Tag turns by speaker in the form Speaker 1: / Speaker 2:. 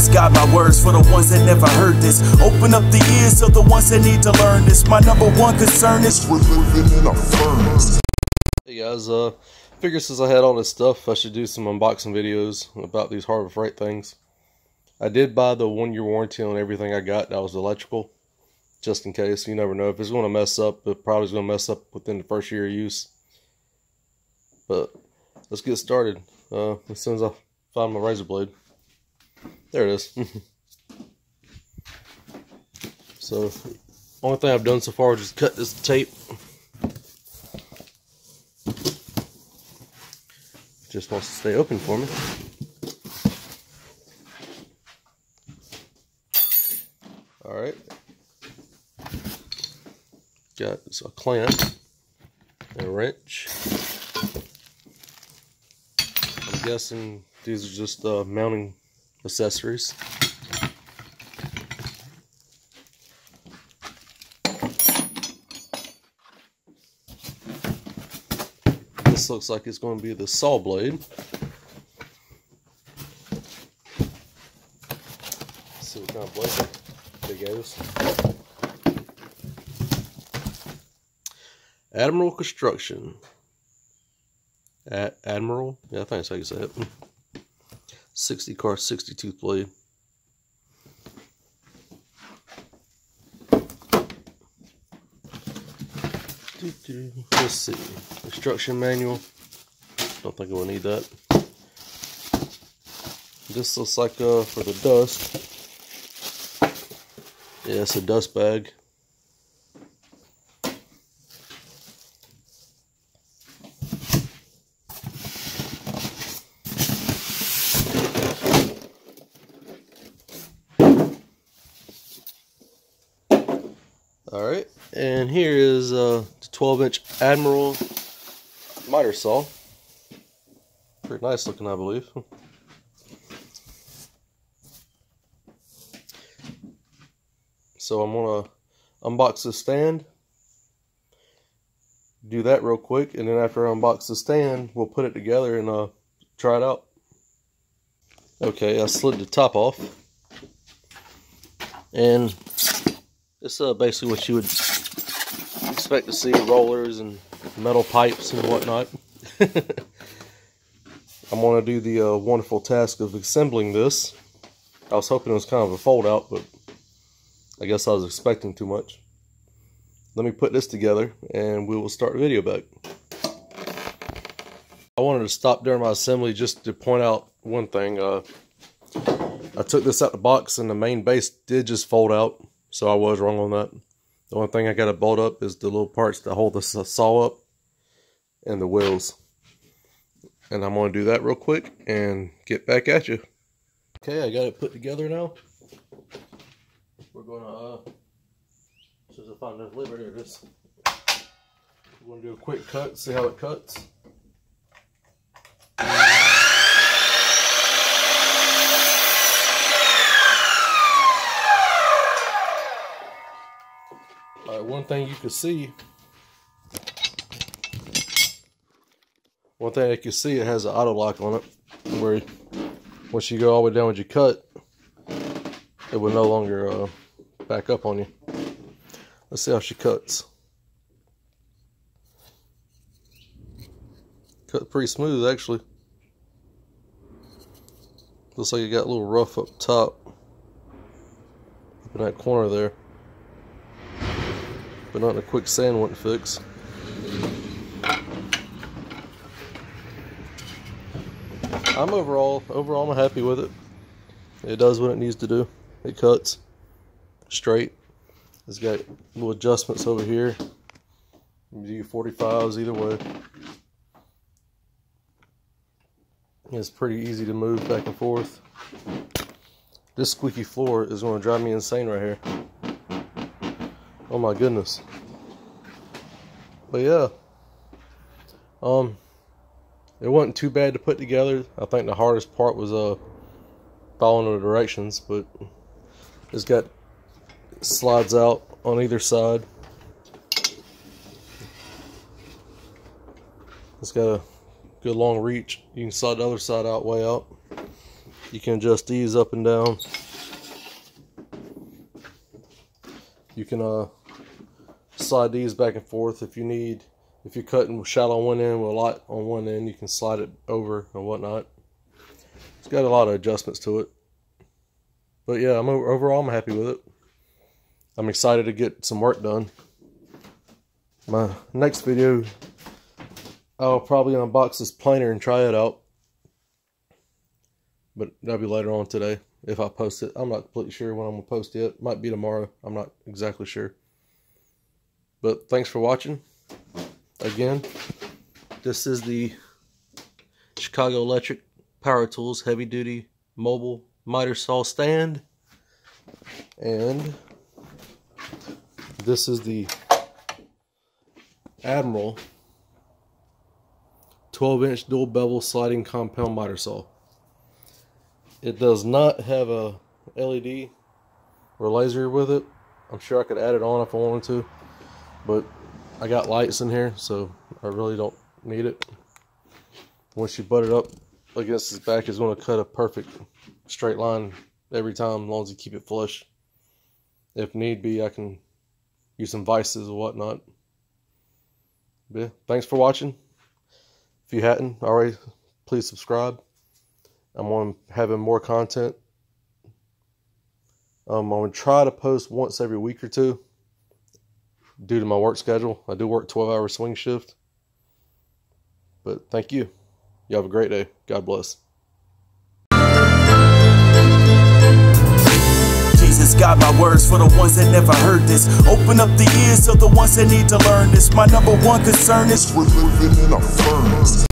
Speaker 1: just got my words for the ones that never heard this. Open up the ears of the ones that need to learn this. My number one concern is we're living in a furnace.
Speaker 2: Hey guys, figure since I had all this stuff, I should do some unboxing videos about these Harbor Freight things. I did buy the 1-year warranty on everything I got that was electrical, just in case. You never know. If it's going to mess up, it probably is going to mess up within the first year of use. But let's get started. As soon as I find my razor blade. There it is. So, only thing I've done so far is just cut this tape. Just wants to stay open for me. Alright. Got a clamp and a wrench. I'm guessing these are just mounting accessories. This looks like it's going to be the saw blade. Let's see what kind of blade they gave us. Admiral Construction. Admiral? Yeah, I think that's how you say it. 60 car, 60 tooth blade. Let's see. Instruction manual. Don't think I will need that. This looks like for the dust. Yeah, it's a dust bag. Alright, and here is the 12-inch Admiral miter saw. Pretty nice looking, I believe. So I'm going to unbox the stand, do that real quick, and then after I unbox the stand, we'll put it together and try it out. Okay, I slid the top off, and it's basically what you would expect to see: rollers and metal pipes and whatnot. I'm going to do the wonderful task of assembling this. I was hoping it was kind of a fold out, but I guess I was expecting too much. Let me put this together and we will start the video back. I wanted to stop during my assembly just to point out one thing. I took this out the box and the main base did just fold out. So I was wrong on that. The only thing I got to bolt up is the little parts that hold the saw up and the wheels. And I'm going to do that real quick and get back at you. Okay, I got it put together now. We're going to, as soon as I find enough lever, there it is. We're going to do a quick cut, see how it cuts. One thing you can see, it has an auto lock on it, where once you go all the way down with your cut, it will no longer back up on you. Let's see how she cuts. Cut pretty smooth, actually. Looks like it got a little rough up top, up in that corner there. But not in a quick sand wouldn't fix. I'm overall I'm happy with it. It does what it needs to do. It cuts straight. It's got little adjustments over here. You can do 45s either way. It's pretty easy to move back and forth. This squeaky floor is going to drive me insane right here. Oh my goodness. But yeah, it wasn't too bad to put together. I think the hardest part was following the directions, but it's got slides out on either side. It's got a good long reach. You can slide the other side out way out. You can adjust these up and down. You can slide these back and forth if you need. If you're cutting shallow on one end with a lot on one end, you can slide it over and whatnot. It's got a lot of adjustments to it. But yeah, overall I'm happy with it. I'm excited to get some work done. My next video, I'll probably unbox this planer and try it out. But that'll be later on today if I post it. I'm not completely sure when I'm going to post it. Might be tomorrow. I'm not exactly sure. But thanks for watching. Again, this is the Chicago Electric Power Tools Heavy Duty Mobile Miter Saw Stand. And this is the Admiral 12-inch dual bevel sliding compound miter saw. It does not have a LED or laser with it. I'm sure I could add it on if I wanted to, but I got lights in here, so I really don't need it. Once you butt it up against his back, it's going to cut a perfect straight line every time, as long as you keep it flush. If need be, I can use some vices or whatnot. But yeah, thanks for watching. If you hadn't already, please subscribe. I'm on having more content. I'm going to try to post once every week or two due to my work schedule. I do work 12-hour swing shift. But thank you. You have a great day. God bless.
Speaker 1: Jesus got my words for the ones that never heard this. Open up the ears of the ones that need to learn this. My #1 concern is we're living in a furnace.